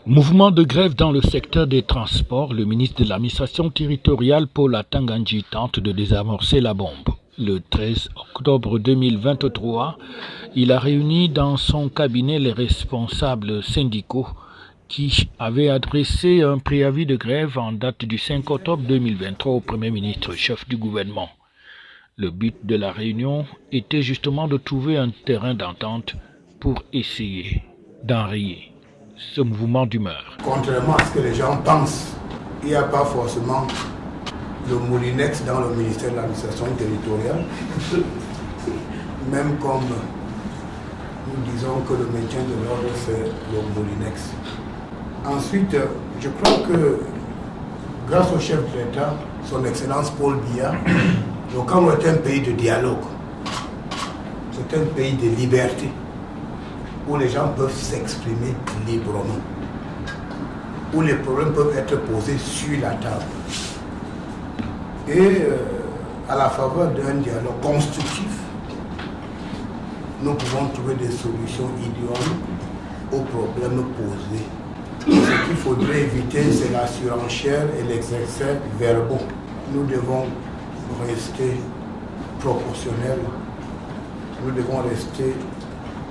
Mouvement de grève dans le secteur des transports, le ministre de l'administration territoriale Paul Atanga-Ndji tente de désamorcer la bombe. Le 13 octobre 2023, il a réuni dans son cabinet les responsables syndicaux qui avaient adressé un préavis de grève en date du 5 octobre 2023 au Premier ministre, chef du gouvernement. Le but de la réunion était justement de trouver un terrain d'entente pour essayer d'enrayer ce mouvement d'humeur. Contrairement à ce que les gens pensent, il n'y a pas forcément le moulinex dans le ministère de l'administration territoriale, même comme nous disons que le maintien de l'ordre c'est le moulinex. Ensuite, je crois que grâce au chef de l'État, son Excellence Paul Biya, le Cameroun est un pays de dialogue, c'est un pays de liberté, où les gens peuvent s'exprimer librement, où les problèmes peuvent être posés sur la table. Et à la faveur d'un dialogue constructif, nous pouvons trouver des solutions idéales aux problèmes posés. Ce qu'il faudrait éviter, c'est la surenchère et l'exercice verbaux. Nous devons rester proportionnels, nous devons rester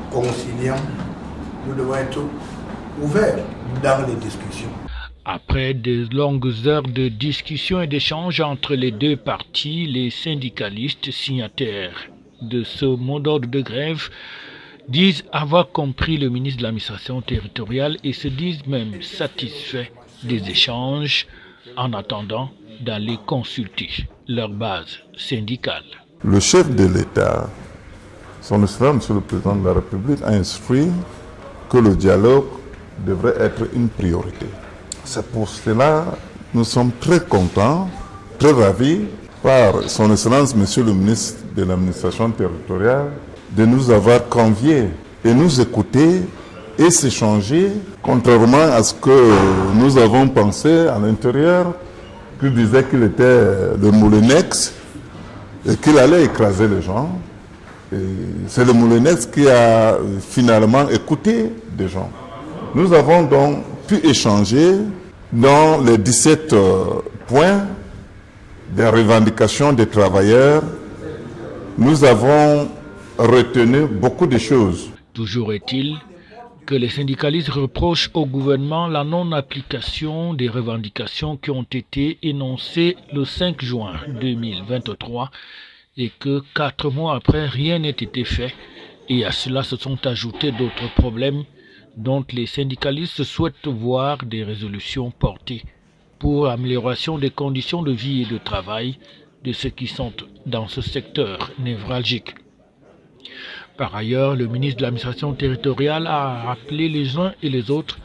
conciliants, nous devons être ouverts dans les discussions. Après de longues heures de discussions et d'échanges entre les deux parties, les syndicalistes signataires de ce mot d'ordre de grève disent avoir compris le ministre de l'administration territoriale et se disent même satisfaits des échanges en attendant d'aller consulter leur base syndicale. Le chef de l'État, son Excellence, Monsieur le Président de la République, a instruit que le dialogue devrait être une priorité. C'est pour cela que nous sommes très contents, très ravis par son Excellence, Monsieur le ministre de l'administration territoriale, de nous avoir conviés et nous écouter et s'échanger, contrairement à ce que nous avons pensé à l'intérieur, qu'il disait qu'il était le moulinex et qu'il allait écraser les gens. C'est le moulinex qui a finalement écouté des gens. Nous avons donc pu échanger dans les 17 points des revendications des travailleurs. Nous avons retenu beaucoup de choses. Toujours est-il que les syndicalistes reprochent au gouvernement la non-application des revendications qui ont été énoncées le 5 juin 2023 et que 4 mois après, rien n'a été fait. Et à cela se sont ajoutés d'autres problèmes dont les syndicalistes souhaitent voir des résolutions portées pour amélioration des conditions de vie et de travail de ceux qui sont dans ce secteur névralgique. Par ailleurs, le ministre de l'administration territoriale a appelé les uns et les autres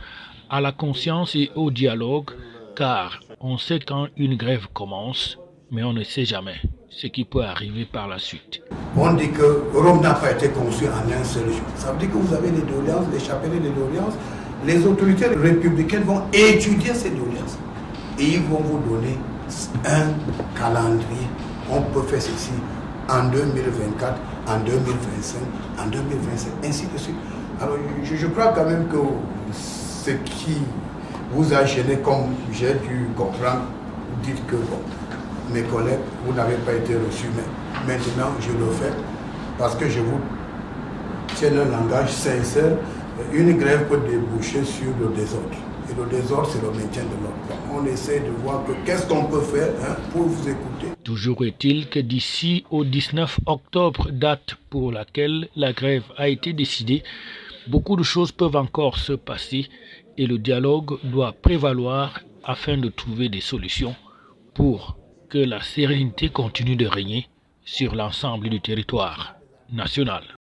à la conscience et au dialogue, car on sait quand une grève commence, mais on ne sait jamais ce qui peut arriver par la suite. On dit que Rome n'a pas été conçu en un seul jour. Ça veut dire que vous avez les doléances, les chapelets des doléances. Les autorités républicaines vont étudier ces doléances et ils vont vous donner un calendrier. On peut faire ceci en 2024, en 2025, en 2027, ainsi de suite. Alors je crois quand même que ce qui vous a gêné, comme j'ai dû comprendre, vous dites que bon, mes collègues, vous n'avez pas été reçus, mais maintenant je le fais parce que je vous tiens un langage sincère. Une grève peut déboucher sur le désordre. Et le désordre, c'est le maintien de l'ordre. On essaie de voir qu'est-ce qu'on peut faire pour vous écouter. Toujours est-il que d'ici au 19 octobre, date pour laquelle la grève a été décidée, beaucoup de choses peuvent encore se passer et le dialogue doit prévaloir afin de trouver des solutions pour que la sérénité continue de régner sur l'ensemble du territoire national.